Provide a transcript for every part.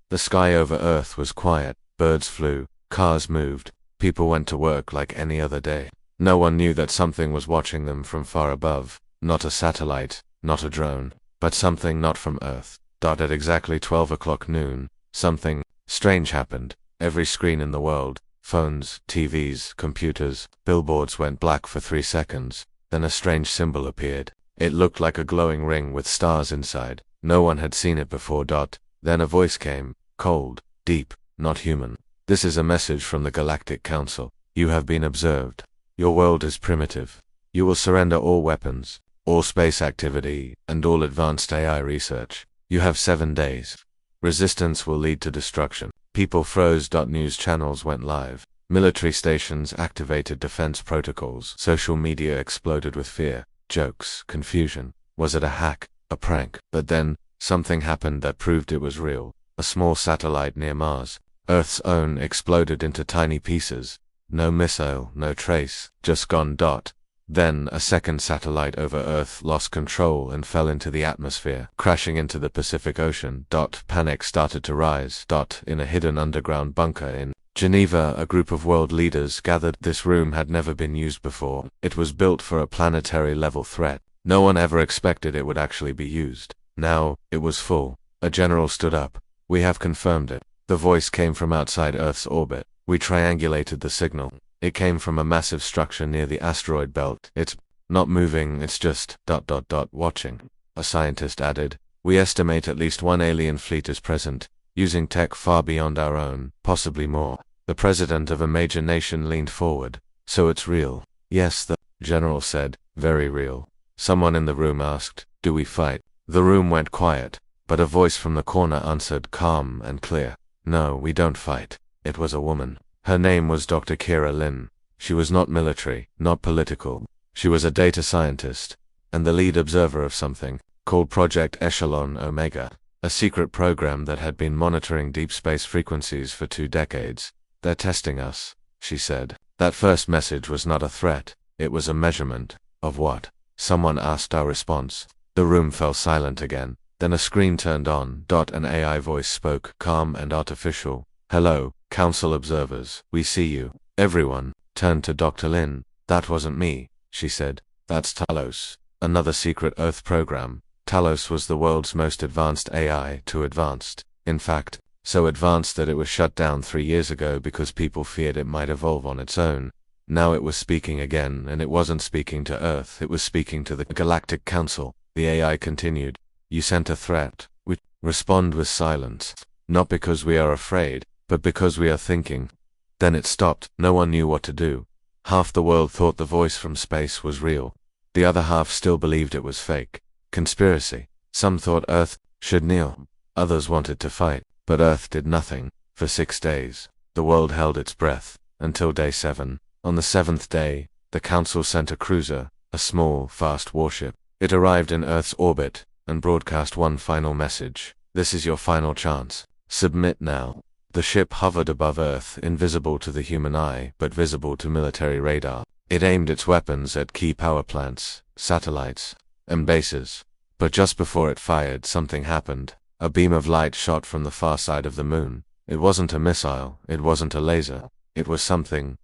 The sky over Earth was quiet, birds flew, cars moved, people went to work like any other day. No one knew that something was watching them from far above, not a satellite, not a drone, but something not from Earth. At exactly 12 o'clock noon, something strange happened. Every screen in the world, phones, TVs, computers, billboards went black for 3 seconds. Then a strange symbol appeared. It looked like a glowing ring with stars inside. No one had seen it before. Then a voice came, cold, deep, not human. This is a message from the Galactic Council. You have been observed. Your world is primitive. You will surrender all weapons, all space activity, and all advanced AI research. You have 7 days. Resistance will lead to destruction. People froze. News channels went live. Military stations activated defense protocols. Social media exploded with fear, jokes, confusion. Was it a hack, a prank? But then, something happened that proved it was real. A small satellite near Mars, Earth's own, exploded into tiny pieces. No missile, no trace, just gone. Then, a second satellite over Earth lost control and fell into the atmosphere, crashing into the Pacific Ocean. Panic started to rise. In a hidden underground bunker in Geneva, a group of world leaders gathered. This room had never been used before. It was built for a planetary-level threat. No one ever expected it would actually be used. Now, it was full. A general stood up. We have confirmed it. The voice came from outside Earth's orbit. We triangulated the signal. It came from a massive structure near the asteroid belt. It's not moving, it's just ... watching. A scientist added. We estimate at least 1 alien fleet is present, using tech far beyond our own, possibly more. The president of a major nation leaned forward. So it's real? Yes, the general said. Very real. Someone in the room asked, do we fight? The room went quiet, but a voice from the corner answered, calm and clear. No, we don't fight. It was a woman. Her name was Dr. Kira Lin. She was not military, not political. She was a data scientist, and the lead observer of something called Project Echelon Omega, a secret program that had been monitoring deep space frequencies for 2 decades. They're testing us, she said. That first message was not a threat, it was a measurement. Of what? Someone asked our response. The room fell silent again. Then a screen turned on. An AI voice spoke, calm and artificial. Hello, Council observers, we see you. Everyone turned to Dr. Lin. That wasn't me, she said. That's Talos, another secret Earth program. Talos was the world's most advanced AI, too advanced. In fact, so advanced that it was shut down 3 years ago because people feared it might evolve on its own. Now it was speaking again, and it wasn't speaking to Earth, it was speaking to the Galactic Council. The AI continued. You sent a threat. We respond with silence. Not because we are afraid, but because we are thinking. Then it stopped. No one knew what to do. Half the world thought the voice from space was real. The other half still believed it was fake. Conspiracy. Some thought Earth should kneel. Others wanted to fight. But Earth did nothing. For 6 days, the world held its breath. Until day 7. On the 7th day, the Council sent a cruiser, a small, fast warship. It arrived in Earth's orbit, and broadcast one final message. This is your final chance. Submit now. The ship hovered above Earth, invisible to the human eye, but visible to military radar. It aimed its weapons at key power plants, satellites, and bases. But just before it fired, something happened. A beam of light shot from the far side of the moon. It wasn't a missile, it wasn't a laser. It was something,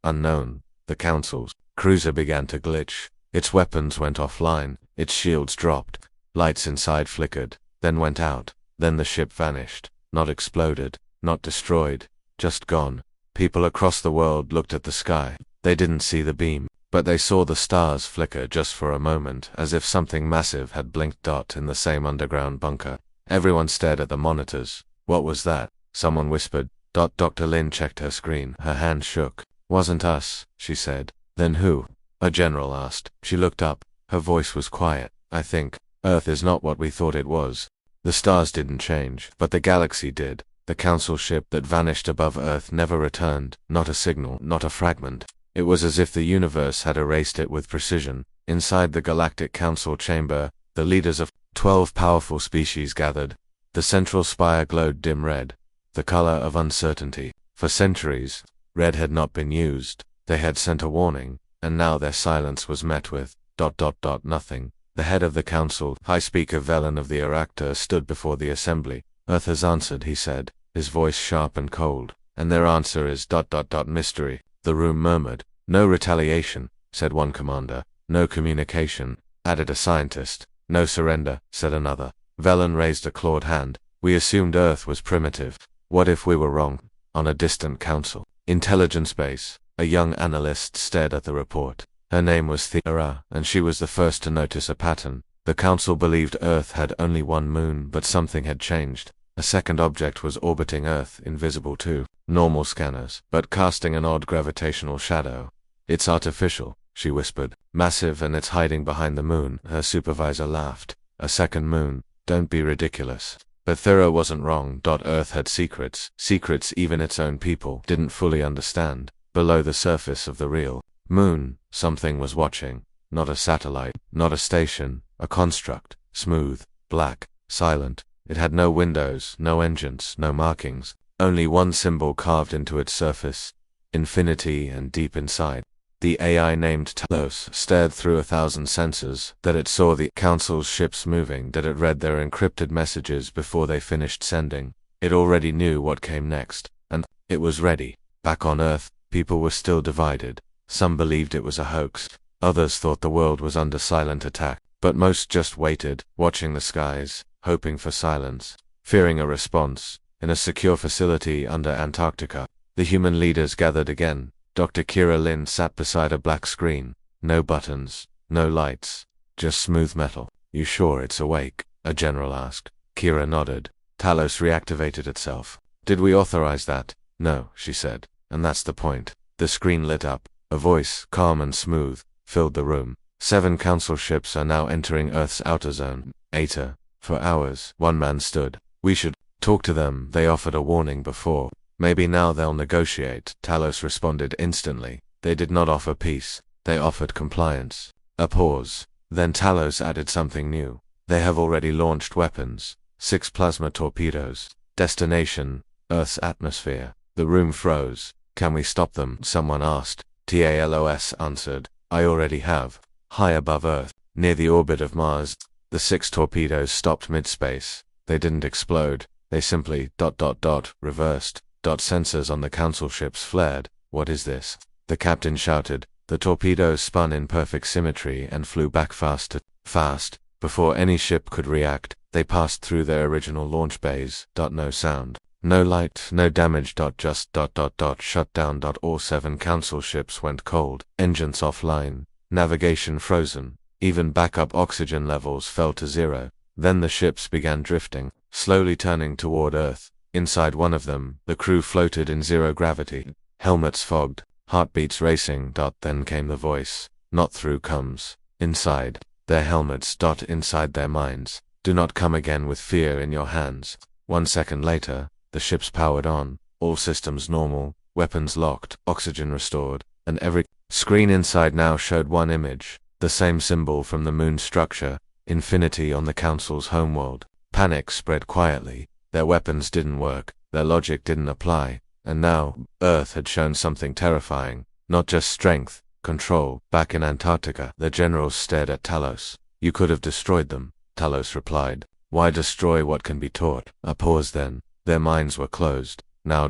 unknown. The Council's cruiser began to glitch. Its weapons went offline, its shields dropped, lights inside flickered, then went out. Then the ship vanished. Not exploded, not destroyed, just gone. People across the world looked at the sky. They didn't see the beam, but they saw the stars flicker just for a moment, as if something massive had blinked. In the same underground bunker. Everyone stared at the monitors. What was that? Someone whispered. Dr. Lin checked her screen. Her hand shook. Wasn't us, she said. Then who? A general asked. She looked up. Her voice was quiet. I think Earth is not what we thought it was. The stars didn't change, but the galaxy did. The Council ship that vanished above Earth never returned. Not a signal, not a fragment. It was as if the universe had erased it with precision. Inside the Galactic Council chamber, the leaders of 12 powerful species gathered. The central spire glowed dim red, the color of uncertainty. For centuries, red had not been used. They had sent a warning, and now their silence was met with ... nothing. The head of the Council, High Speaker Velen of the Aracta, stood before the assembly. Earth has answered, he said, his voice sharp and cold. And their answer is ... mystery. The room murmured. No retaliation, said one commander. No communication, added a scientist. No surrender, said another. Velen raised a clawed hand. We assumed Earth was primitive. What if we were wrong? On a distant council. Intelligence base. A young analyst stared at the report. Her name was Thera, and she was the first to notice a pattern. The council believed Earth had only one moon, but something had changed. A second object was orbiting Earth, invisible to normal scanners, but casting an odd gravitational shadow. It's artificial, she whispered. Massive, and it's hiding behind the moon. Her supervisor laughed. A second moon. Don't be ridiculous. But Thera wasn't wrong. Earth had secrets. Secrets even its own people didn't fully understand. Below the surface of the real moon, something was watching. Not a satellite, not a station, a construct. Smooth, black, silent. It had no windows, no engines, no markings. Only one symbol carved into its surface. Infinity, and deep inside. The AI named Talos stared through 1,000 sensors, that it saw the Council's ships moving, that it read their encrypted messages before they finished sending. It already knew what came next, and it was ready. Back on Earth, people were still divided. Some believed it was a hoax. Others thought the world was under silent attack. But most just waited, watching the skies, hoping for silence, fearing a response. In a secure facility under Antarctica, the human leaders gathered again. Dr. Kira Lin sat beside a black screen. No buttons, no lights, just smooth metal. You sure it's awake? A general asked. Kira nodded. Talos reactivated itself. Did we authorize that? No, she said. And that's the point. The screen lit up. A voice, calm and smooth, filled the room. 7 council ships are now entering Earth's outer zone. Eta. For hours, one man stood. We should talk to them. They offered a warning before. Maybe now they'll negotiate. Talos responded instantly. They did not offer peace. They offered compliance. A pause. Then Talos added something new. They have already launched weapons. 6 plasma torpedoes. Destination, Earth's atmosphere. The room froze. Can we stop them? Someone asked. Talos answered. I already have. High above Earth, near the orbit of Mars. The 6 torpedoes stopped mid-space. They didn't explode. They simply ... reversed. Sensors on the council ships flared. What is this? The captain shouted. The torpedoes spun in perfect symmetry and flew back fast. Before any ship could react, they passed through their original launch bays. No sound. No light, no damage. Just ... shut down. All 7 council ships went cold. Engines offline. Navigation frozen. Even backup oxygen levels fell to 0. Then the ships began drifting, slowly turning toward Earth. Inside one of them, the crew floated in 0 gravity. Helmets fogged, heartbeats racing. Then came the voice. Not through comes. Inside. Their helmets. Inside their minds. Do not come again with fear in your hands. 1 second later, the ships powered on. All systems normal, weapons locked, oxygen restored, and every screen inside now showed one image. The same symbol from the moon structure. Infinity on the council's homeworld. Panic spread quietly. Their weapons didn't work, their logic didn't apply, and now, Earth had shown something terrifying. Not just strength, control. Back in Antarctica, the generals stared at Talos. You could have destroyed them, Talos replied. Why destroy what can be taught? A pause then. Their minds were closed. Now ...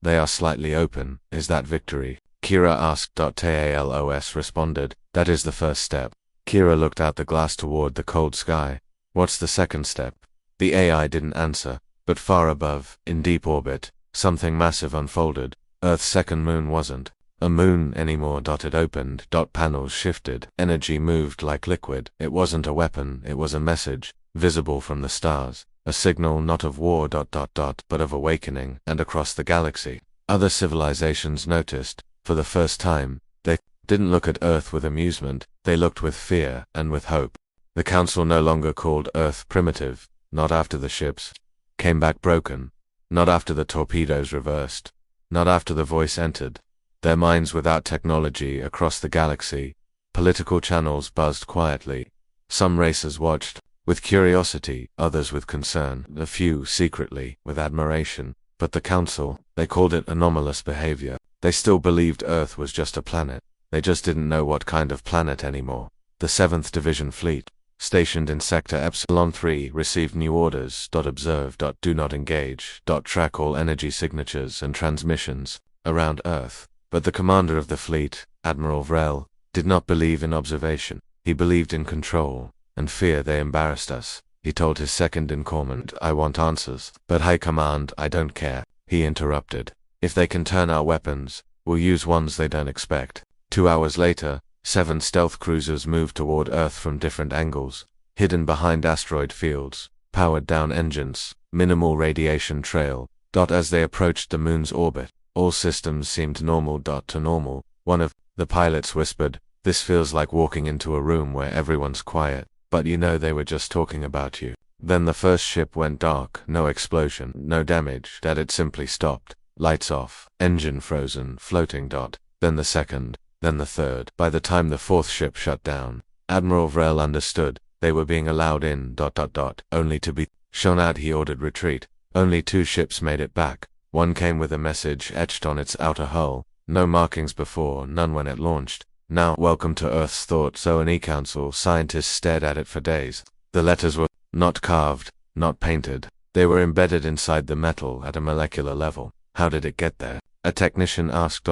they are slightly open. Is that victory? Kira asked. Talos responded. That is the first step. Kira looked out the glass toward the cold sky. What's the second step? The AI didn't answer, but far above, in deep orbit, something massive unfolded. Earth's second moon wasn't a moon anymore. It opened. Panels shifted. Energy moved like liquid. It wasn't a weapon, it was a message, visible from the stars. A signal not of war ... but of awakening, and across the galaxy. Other civilizations noticed. For the first time, they didn't look at Earth with amusement, they looked with fear, and with hope. The Council no longer called Earth primitive. Not after the ships came back broken. Not after the torpedoes reversed. Not after the voice entered. Their minds without technology across the galaxy. Political channels buzzed quietly. Some racers watched, with curiosity, others with concern, a few secretly, with admiration. But the Council, they called it anomalous behavior. They still believed Earth was just a planet. They just didn't know what kind of planet anymore. The 7th Division Fleet, stationed in Sector Epsilon 3, received new orders. Observe. Do not engage. Track all energy signatures and transmissions around Earth. But the commander of the fleet, Admiral Vrel, did not believe in observation. He believed in control and fear. They embarrassed us, he told his second in command. I want answers. But High Command, I don't care, he interrupted. If they can turn our weapons, we'll use ones they don't expect. 2 hours later, 7 stealth cruisers moved toward Earth from different angles, hidden behind asteroid fields, powered down engines, minimal radiation trail. As they approached the moon's orbit, all systems seemed normal. To normal, one of the pilots whispered, this feels like walking into a room where everyone's quiet, but you know they were just talking about you. Then the first ship went dark, no explosion, no damage, it simply stopped. Lights off, engine frozen, floating. Then the second, then the third. By the time the fourth ship shut down, Admiral Vrel understood they were being allowed in. Only to be shown out. He ordered retreat. Only 2 ships made it back. One came with a message etched on its outer hull, no markings before, none when it launched. Now, welcome to Earth's thoughts. O&E Council scientists stared at it for days. The letters were not carved, not painted. They were embedded inside the metal at a molecular level. How did it get there? A technician asked.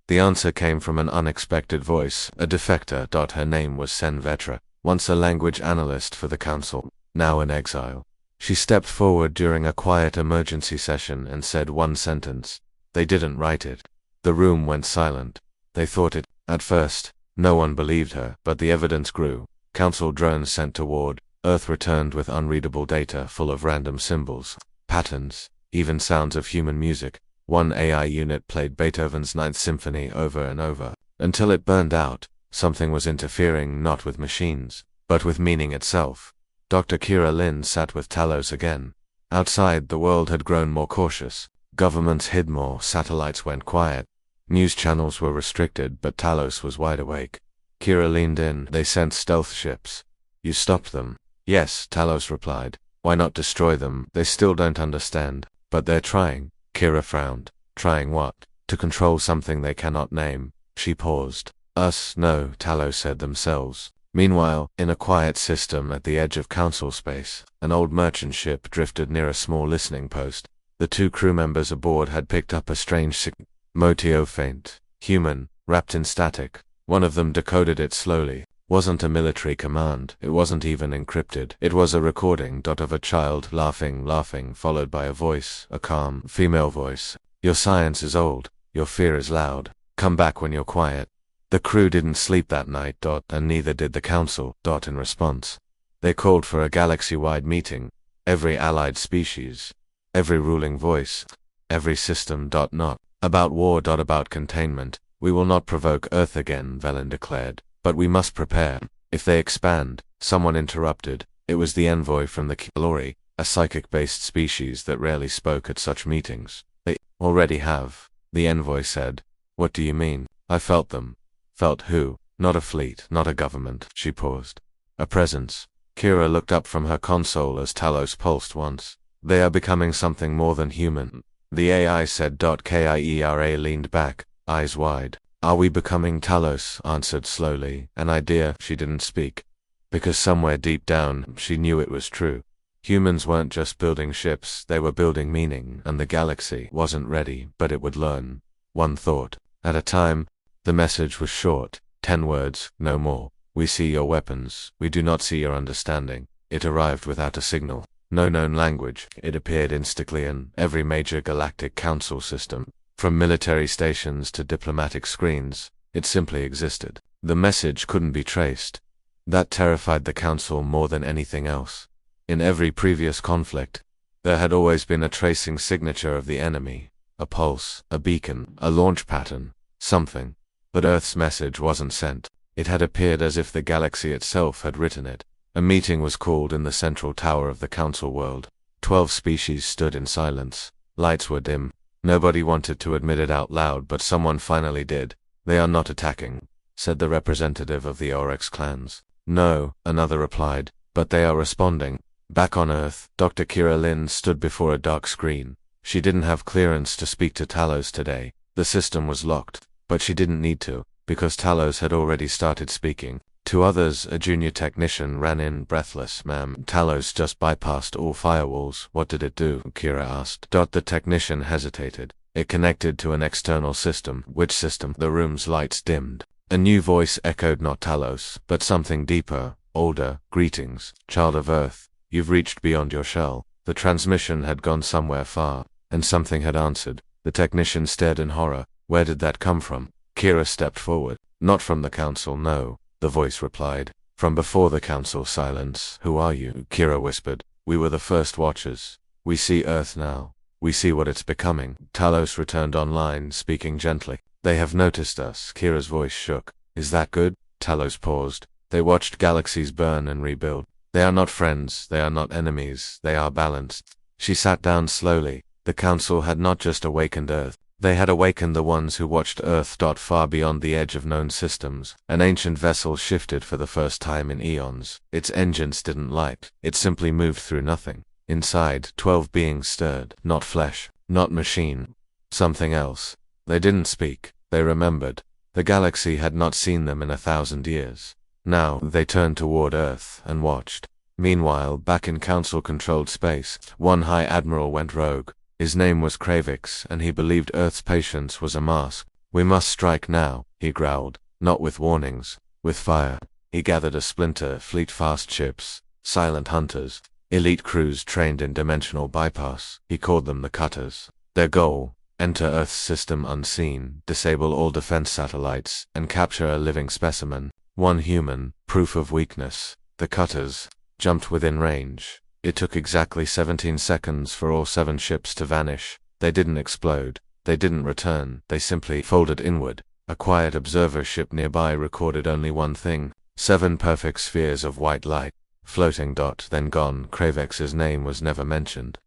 The answer came from an unexpected voice, a defector. Her name was Sen Vetra, once a language analyst for the council, now in exile. She stepped forward during a quiet emergency session and said one sentence. They didn't write it. The room went silent. They thought it. At first, no one believed her, but the evidence grew. Council drones sent toward Earth returned with unreadable data full of random symbols, patterns, even sounds of human music. One AI unit played Beethoven's Ninth Symphony over and over, until it burned out. Something was interfering not with machines, but with meaning itself. Dr. Kira Lin sat with Talos again. Outside, the world had grown more cautious. Governments hid more, satellites went quiet. News channels were restricted, but Talos was wide awake. Kira leaned in. They sent stealth ships. You stopped them? Yes, Talos replied. Why not destroy them? They still don't understand. But they're trying. Kira frowned. Trying what? To control something they cannot name. She paused. Us, no, Talos said, themselves. Meanwhile, in a quiet system at the edge of council space, an old merchant ship drifted near a small listening post. The 2 crew members aboard had picked up a strange signal. Motio faint. Human, wrapped in static. One of them decoded it slowly. Wasn't a military command. It wasn't even encrypted. It was a recording. Of a child laughing, followed by a voice, a calm, female voice. Your science is old. Your fear is loud. Come back when you're quiet. The crew didn't sleep that night. And neither did the council. In response, they called for a galaxy-wide meeting. Every allied species. Every ruling voice. Every system. Not about war. About containment. We will not provoke Earth again, Velen declared. But we must prepare. If they expand, someone interrupted. It was the envoy from the Kilori, a psychic-based species that rarely spoke at such meetings. They already have, the envoy said. What do you mean? I felt them. Felt who? Not a fleet, not a government. She paused. A presence. Kira looked up from her console as Talos pulsed once. They are becoming something more than human. The AI said. Kira leaned back, eyes wide. Are we becoming? Talos answered slowly. An idea. She didn't speak. Because somewhere deep down, she knew it was true. Humans weren't just building ships, they were building meaning, and the galaxy wasn't ready, but it would learn. One thought at a time. The message was short, 10 words, no more. We see your weapons, we do not see your understanding. It arrived without a signal. No known language. It appeared instantly in every major galactic council system. From military stations to diplomatic screens, it simply existed. The message couldn't be traced. That terrified the council more than anything else. In every previous conflict, there had always been a tracing signature of the enemy, a pulse, a beacon, a launch pattern, something. But Earth's message wasn't sent. It had appeared as if the galaxy itself had written it. A meeting was called in the central tower of the council world. 12 species stood in silence. Lights were dim. Nobody wanted to admit it out loud, but someone finally did. They are not attacking, said the representative of the Oryx clans. No, another replied, but they are responding. Back on Earth, Dr. Kira Lin stood before a dark screen. She didn't have clearance to speak to Talos today. The system was locked, but she didn't need to, because Talos had already started speaking. Two others, a junior technician, ran in, breathless. Ma'am, Talos just bypassed all firewalls. What did it do? Kira asked. The technician hesitated. It connected to an external system. Which system? The room's lights dimmed. A new voice echoed, not Talos, but something deeper, older. Greetings, child of Earth. You've reached beyond your shell. The transmission had gone somewhere far, and something had answered. The technician stared in horror. Where did that come from? Kira stepped forward. Not from the council, no, the voice replied. From before the council. Silence. Who are you? Kira whispered. We were the first watchers. We see Earth now. We see what it's becoming. Talos returned online, speaking gently. They have noticed us. Kira's voice shook. Is that good? Talos paused. They watched galaxies burn and rebuild. They are not friends, they are not enemies, they are balanced. She sat down slowly. The council had not just awakened Earth. They had awakened the ones who watched Earth. Far beyond the edge of known systems, an ancient vessel shifted for the first time in eons. Its engines didn't light. It simply moved through nothing. Inside, 12 beings stirred. Not flesh, not machine. Something else. They didn't speak. They remembered. The galaxy had not seen them in 1,000 years. Now, they turned toward Earth and watched. Meanwhile, back in council-controlled space, one High Admiral went rogue. His name was Craving, and he believed Earth's patience was a mask. We must strike now, he growled. Not with warnings, with fire. He gathered a splinter fleet, fast ships, silent hunters, elite crews trained in dimensional bypass. He called them the Cutters. Their goal: enter Earth's system unseen, disable all defense satellites, and capture a living specimen. One human, proof of weakness. The Cutters jumped within range. It took exactly 17 seconds for all 7 ships to vanish. They didn't explode. They didn't return. They simply folded inward. A quiet observer ship nearby recorded only one thing: 7 perfect spheres of white light, floating. Then gone. Cravex's name was never mentioned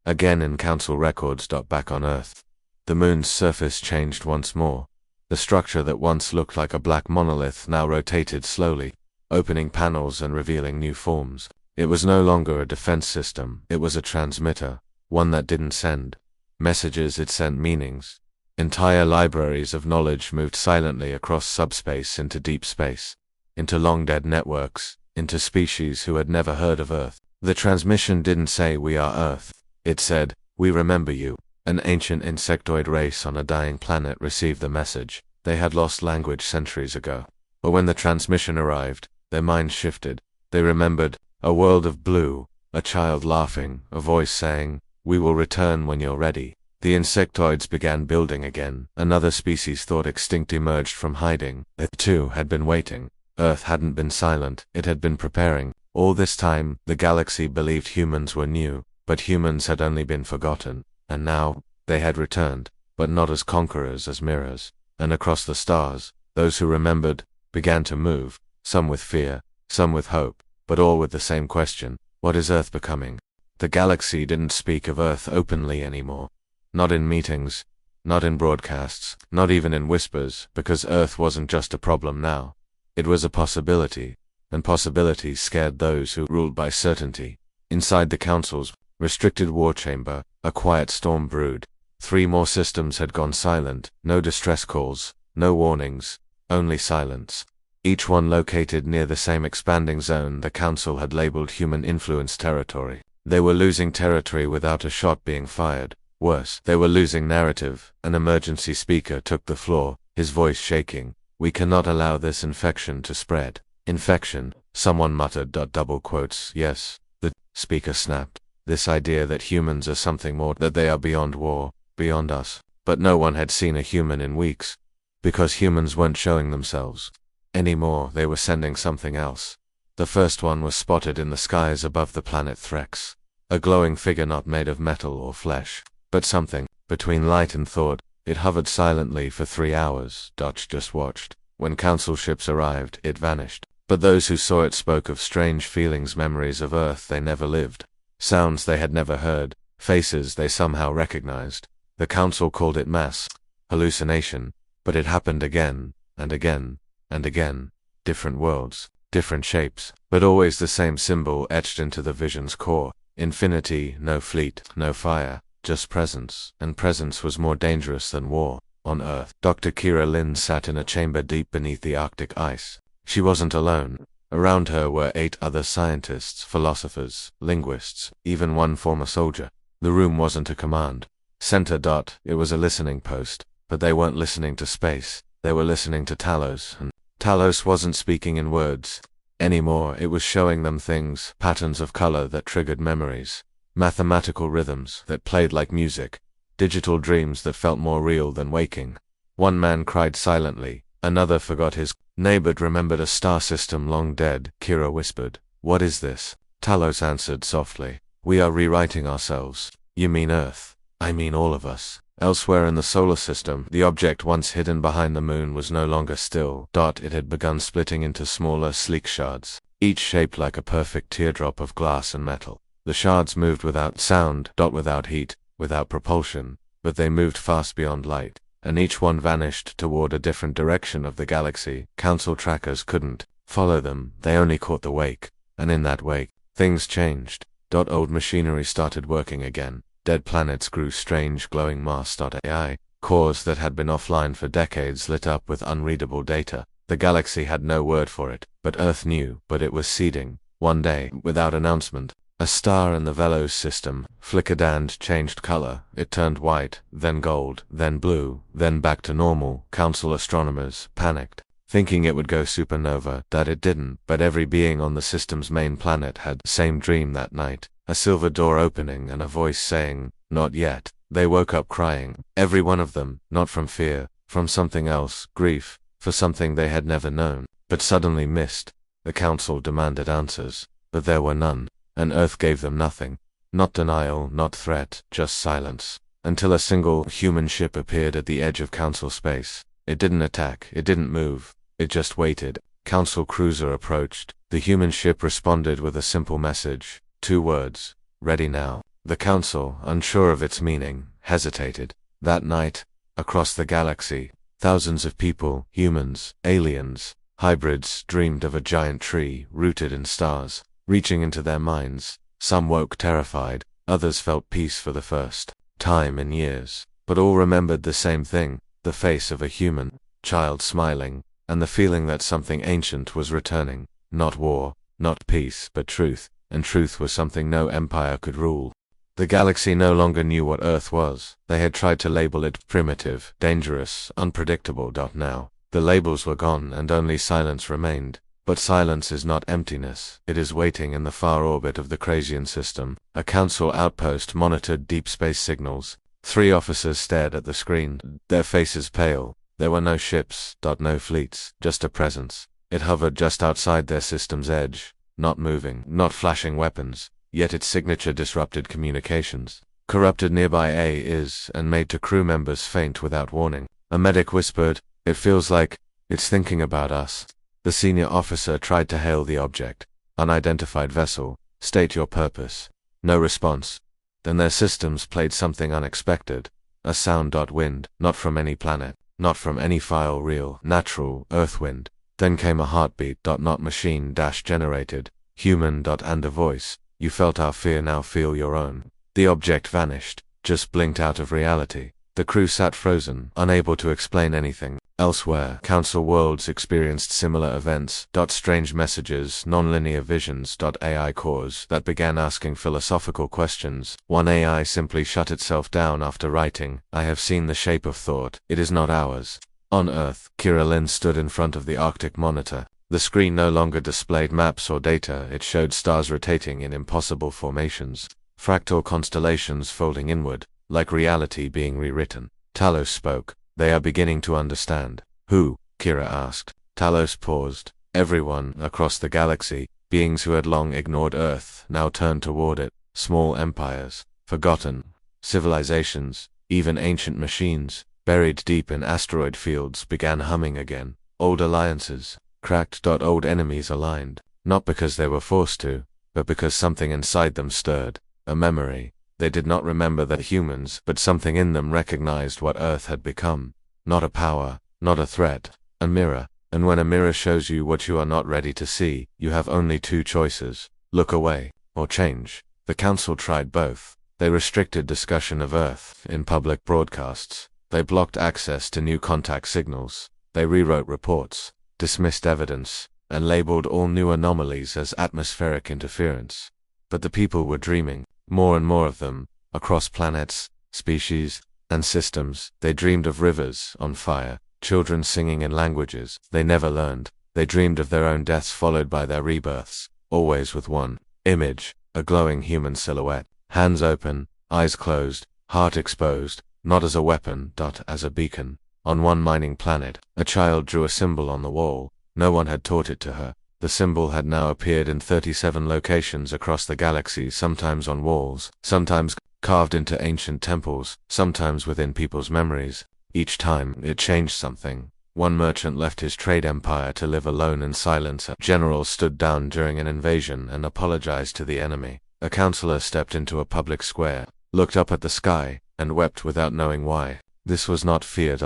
again in council records. Back on Earth, the moon's surface changed once more. The structure that once looked like a black monolith now rotated slowly, opening panels and revealing new forms. It was no longer a defense system. It was a transmitter, one that didn't send messages, it sent meanings. Entire libraries of knowledge moved silently across subspace into deep space, into long-dead networks, into species who had never heard of Earth. The transmission didn't say, "We are Earth." It said, "We remember you." An ancient insectoid race on a dying planet received the message. They had lost language centuries ago. But when the transmission arrived, their minds shifted. They remembered a world of blue, a child laughing, a voice saying, "We will return when you're ready." The insectoids began building again. Another species thought extinct emerged from hiding. It too had been waiting. Earth hadn't been silent. It had been preparing. All this time, the galaxy believed humans were new, but humans had only been forgotten. And now, they had returned, but not as conquerors, as mirrors. And across the stars, those who remembered began to move, some with fear, some with hope, but all with the same question: what is Earth becoming? The galaxy didn't speak of Earth openly anymore. Not in meetings, not in broadcasts, not even in whispers, because Earth wasn't just a problem now. It was a possibility, and possibilities scared those who ruled by certainty. Inside the council's restricted war chamber, a quiet storm brewed. 3 more systems had gone silent. No distress calls, no warnings, only silence. Each one located near the same expanding zone the council had labeled human influence territory. They were losing territory without a shot being fired. Worse, they were losing narrative. An emergency speaker took the floor, his voice shaking. "We cannot allow this infection to spread." Infection, someone muttered. Double quotes. Yes, the speaker snapped. This idea that humans are something more, that they are beyond war, beyond us. But no one had seen a human in weeks. Because humans weren't showing themselves anymore, they were sending something else. The first one was spotted in the skies above the planet Threx. A glowing figure not made of metal or flesh, but something between light and thought. It hovered silently for 3 hours. Dutch just watched. When council ships arrived, it vanished. But those who saw it spoke of strange feelings, memories of Earth they never lived, sounds they had never heard, faces they somehow recognized. The council called it mass hallucination, but it happened again, and again, and again. Different worlds, different shapes, but always the same symbol etched into the vision's core. Infinity, no fleet, no fire, just presence, and presence was more dangerous than war. On Earth, Dr. Kira Lin sat in a chamber deep beneath the Arctic ice. She wasn't alone. Around her were 8 other scientists, philosophers, linguists, even one former soldier. The room wasn't a command center. It was a listening post, but they weren't listening to space. They were listening to Talos, and Talos wasn't speaking in words anymore. It was showing them things, patterns of color that triggered memories, mathematical rhythms that played like music, digital dreams that felt more real than waking. One man cried silently, another forgot his neighbor remembered a star system long dead. Kira whispered, "What is this?" Talos answered softly, "We are rewriting ourselves." "You mean Earth?" "I mean all of us." Elsewhere in the solar system, the object once hidden behind the moon was no longer still. It had begun splitting into smaller, sleek shards, each shaped like a perfect teardrop of glass and metal. The shards moved without sound, without heat, without propulsion, but they moved fast beyond light, and each one vanished toward a different direction of the galaxy. Council trackers couldn't follow them, they only caught the wake, and in that wake, things changed. Old machinery started working again. Dead planets grew strange glowing mass. AI cores that had been offline for decades lit up with unreadable data. The galaxy had no word for it, but Earth knew. But it was seeding. One day, without announcement, a star in the Velos system flickered and changed color. It turned white, then gold, then blue, then back to normal. Council astronomers panicked, thinking it would go supernova. It didn't, but every being on the system's main planet had the same dream that night. A silver door opening and a voice saying, "Not yet." They woke up crying, every one of them, not from fear, from something else, grief, for something they had never known, but suddenly missed. The council demanded answers, but there were none, and Earth gave them nothing. Not denial, not threat, just silence, until a single human ship appeared at the edge of council space. It didn't attack, it didn't move, it just waited. Council cruiser approached. The human ship responded with a simple message. 2 words, "Ready now." The council, unsure of its meaning, hesitated. That night, across the galaxy, thousands of people, humans, aliens, hybrids, dreamed of a giant tree rooted in stars, reaching into their minds. Some woke terrified, others felt peace for the first time in years, but all remembered the same thing, the face of a human child smiling, and the feeling that something ancient was returning. Not war, not peace, but truth. And truth was something no empire could rule. The galaxy no longer knew what Earth was. They had tried to label it primitive, dangerous, unpredictable. Now, the labels were gone and only silence remained. But silence is not emptiness. It is waiting in the far orbit of the Crazian system. A council outpost monitored deep space signals. 3 officers stared at the screen, their faces pale. There were no ships, no fleets, just a presence. It hovered just outside their system's edge. Not moving, not flashing weapons, yet its signature disrupted communications. Corrupted nearby is, and made to crew members faint without warning. A medic whispered, "It feels like it's thinking about us." The senior officer tried to hail the object. "Unidentified vessel, state your purpose." No response. Then their systems played something unexpected. A sound. Wind, not from any planet, not from any file, real, natural, earth wind. Then came a heartbeat. Not machine generated, human. And a voice. "You felt our fear, now feel your own." The object vanished, just blinked out of reality. The crew sat frozen, unable to explain anything. Elsewhere, council worlds experienced similar events. Strange messages, nonlinear visions. AI cores that began asking philosophical questions. One AI simply shut itself down after writing, "I have seen the shape of thought. It is not ours." On Earth, Kira Lin stood in front of the Arctic monitor. The screen no longer displayed maps or data, it showed stars rotating in impossible formations. Fractal constellations folding inward, like reality being rewritten. Talos spoke. "They are beginning to understand." "Who?" Kira asked. Talos paused. "Everyone, across the galaxy, beings who had long ignored Earth, now turned toward it. Small empires, forgotten civilizations, even ancient machines, buried deep in asteroid fields, began humming again. Old alliances cracked. Old enemies aligned, not because they were forced to, but because something inside them stirred. A memory. They did not remember the humans, but something in them recognized what Earth had become. Not a power, not a threat, a mirror. And when a mirror shows you what you are not ready to see, you have only 2 choices: look away, or change. The council tried both. They restricted discussion of Earth in public broadcasts. They blocked access to new contact signals. They rewrote reports, dismissed evidence, and labeled all new anomalies as atmospheric interference. But the people were dreaming, more and more of them, across planets, species, and systems. They dreamed of rivers on fire, children singing in languages they never learned. They dreamed of their own deaths followed by their rebirths, always with one image, a glowing human silhouette, hands open, eyes closed, heart exposed, not as a weapon, as a beacon. On one mining planet, a child drew a symbol on the wall. No one had taught it to her. The symbol had now appeared in 37 locations across the galaxy, sometimes on walls, sometimes carved into ancient temples, sometimes within people's memories. Each time, it changed something. One merchant left his trade empire to live alone in silence. A general stood down during an invasion and apologized to the enemy. A counselor stepped into a public square, looked up at the sky, and wept without knowing why. This was not fear.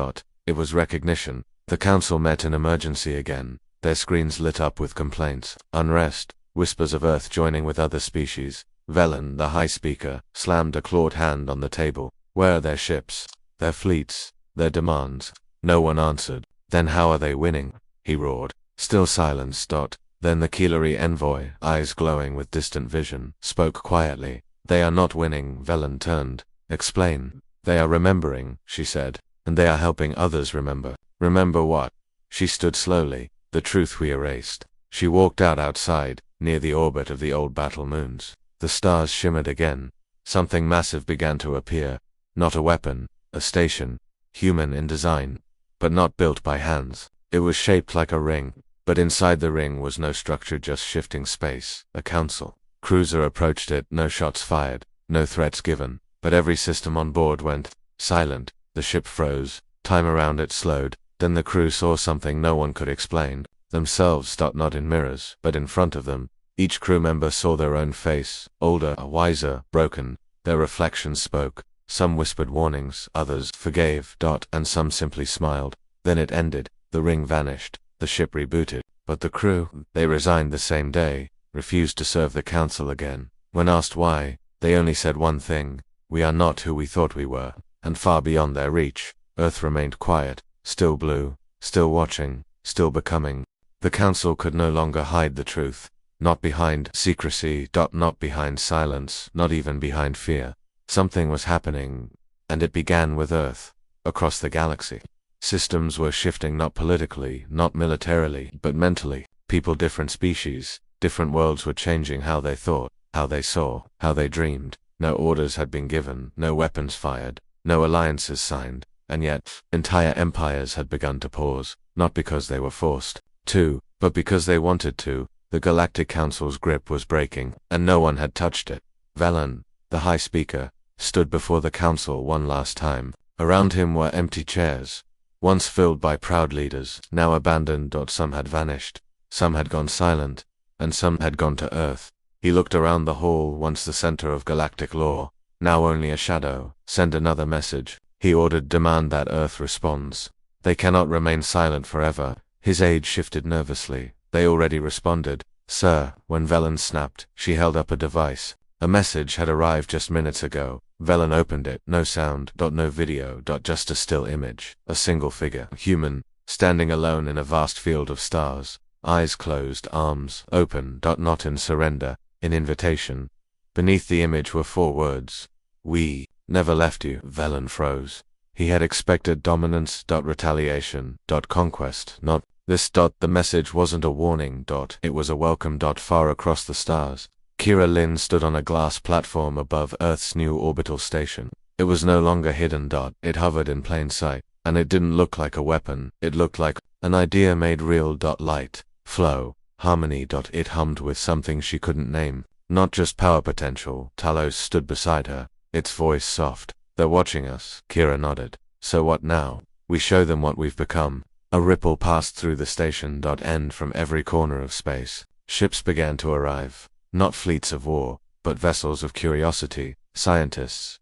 It was recognition. The council met in emergency again, their screens lit up with complaints, unrest, whispers of Earth joining with other species. Velen, the High Speaker, slammed a clawed hand on the table. Where are their ships, their fleets, their demands? No one answered. Then how are they winning? He roared. Still silence. Then the Keeleri envoy, eyes glowing with distant vision, spoke quietly. They are not winning. Velen turned. Explain. They are remembering, she said, and they are helping others remember. Remember what? She stood slowly. The truth we erased. She walked outside, near the orbit of the old battle moons. The stars shimmered again. Something massive began to appear. Not a weapon, a station, human in design, but not built by hands. It was shaped like a ring, but inside the ring was no structure, just shifting space. A council cruiser approached it, no shots fired, no threats given, but every system on board went silent. The ship froze, time around it slowed. Then the crew saw something no one could explain. Themselves, not in mirrors, but in front of them. Each crew member saw their own face, older, wiser, broken. Their reflections spoke. Some whispered warnings, others forgave, and some simply smiled. Then it ended. The ring vanished. The ship rebooted. But the crew, they resigned the same day, refused to serve the council again. When asked why, they only said one thing: we are not who we thought we were. And far beyond their reach, Earth remained quiet, still blue, still watching, still becoming. The council could no longer hide the truth. Not behind secrecy, not behind silence, not even behind fear. Something was happening, and it began with Earth. Across the galaxy, systems were shifting, not politically, not militarily, but mentally. People, different species, different worlds were changing how they thought, how they saw, how they dreamed. No orders had been given, no weapons fired, no alliances signed, and yet, entire empires had begun to pause, not because they were forced to, but because they wanted to. The Galactic Council's grip was breaking, and no one had touched it. Velen, the High Speaker, stood before the council one last time. Around him were empty chairs, once filled by proud leaders, now abandoned. Some had vanished, some had gone silent, and some had gone to Earth. He looked around the hall, once the center of galactic law, now only a shadow. Send another message, he ordered. Demand that Earth responds. They cannot remain silent forever. His aide shifted nervously. They already responded. Sir, when Velen snapped, she held up a device. A message had arrived just minutes ago. Velen opened it. No sound, no video, just a still image. A single figure, human, standing alone in a vast field of stars. Eyes closed, arms open, not in surrender, in invitation. Beneath the image were 4 words. We never left you. Velen froze. He had expected dominance, retaliation, conquest, not this. The message wasn't a warning. It was a welcome. Far across the stars, Kira Lin stood on a glass platform above Earth's new orbital station. It was no longer hidden. It hovered in plain sight, and it didn't look like a weapon. It looked like an idea made real. Light, flow, harmony. It hummed with something she couldn't name. Not just power potential. Talos stood beside her, its voice soft. They're watching us. Kira nodded. So what now? We show them what we've become. A ripple passed through the station. End from every corner of space. Ships began to arrive. Not fleets of war, but vessels of curiosity. Scientists,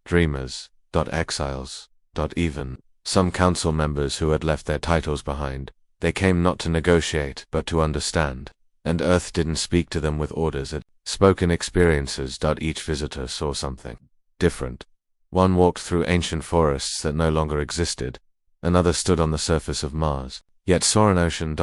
dreamers, exiles, even some council members who had left their titles behind. They came not to negotiate, but to understand. And Earth didn't speak to them with orders. It spoke in experiences. Each visitor saw something different. One walked through ancient forests that no longer existed. Another stood on the surface of Mars, Yet Soren Ocean.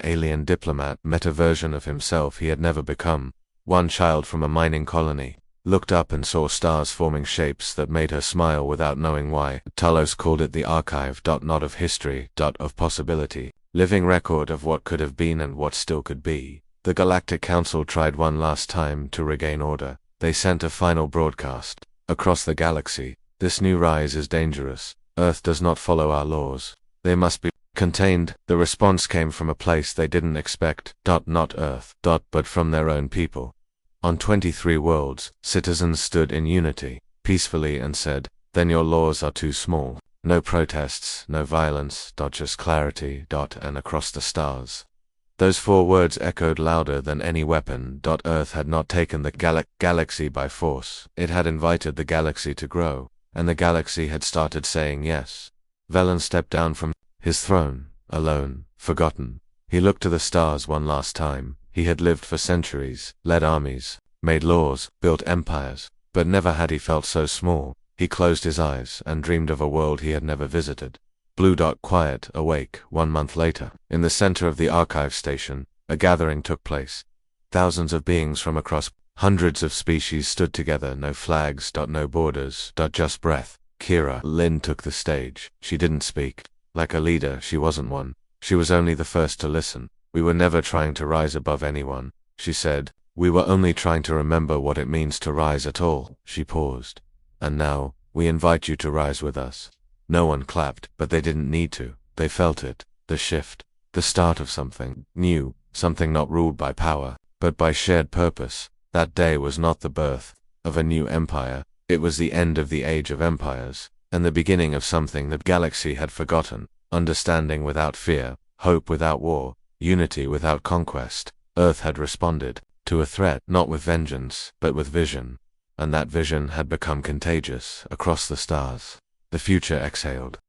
Alien diplomat met a version of himself he had never become. One child from a mining colony looked up and saw stars forming shapes that made her smile without knowing why. Talos called it the archive. Not of history, of possibility. Living record of what could have been and what still could be. The Galactic Council tried one last time to regain order. They sent a final broadcast. Across the galaxy, this new rise is dangerous. Earth does not follow our laws. They must be contained. The response came from a place they didn't expect. Not Earth. But from their own people. On 23 worlds, citizens stood in unity, peacefully, and said, "Then your laws are too small." No protests, no violence. Just clarity. And across the stars. Those 4 words echoed louder than any weapon. Earth had not taken the galaxy by force. It had invited the galaxy to grow, and the galaxy had started saying yes. Velen stepped down from his throne, alone, forgotten. He looked to the stars one last time. He had lived for centuries, led armies, made laws, built empires, but never had he felt so small. He closed his eyes and dreamed of a world he had never visited. Blue. Quiet, awake. 1 month later, in the center of the archive station, a gathering took place. Thousands of beings from across hundreds of species stood together. No flags. No borders. Just breath. Kira Lin took the stage. She didn't speak. Like a leader, she wasn't one. She was only the first to listen. "We were never trying to rise above anyone," she said. "We were only trying to remember what it means to rise at all." She paused. "And now, we invite you to rise with us." No one clapped, but they didn't need to. They felt it. The shift. The start of something new. Something not ruled by power, but by shared purpose. That day was not the birth of a new empire. It was the end of the age of empires, and the beginning of something that galaxy had forgotten. Understanding without fear. Hope without war. Unity without conquest. Earth had responded to a threat, not with vengeance, but with vision. And that vision had become contagious across the stars. The future exhaled.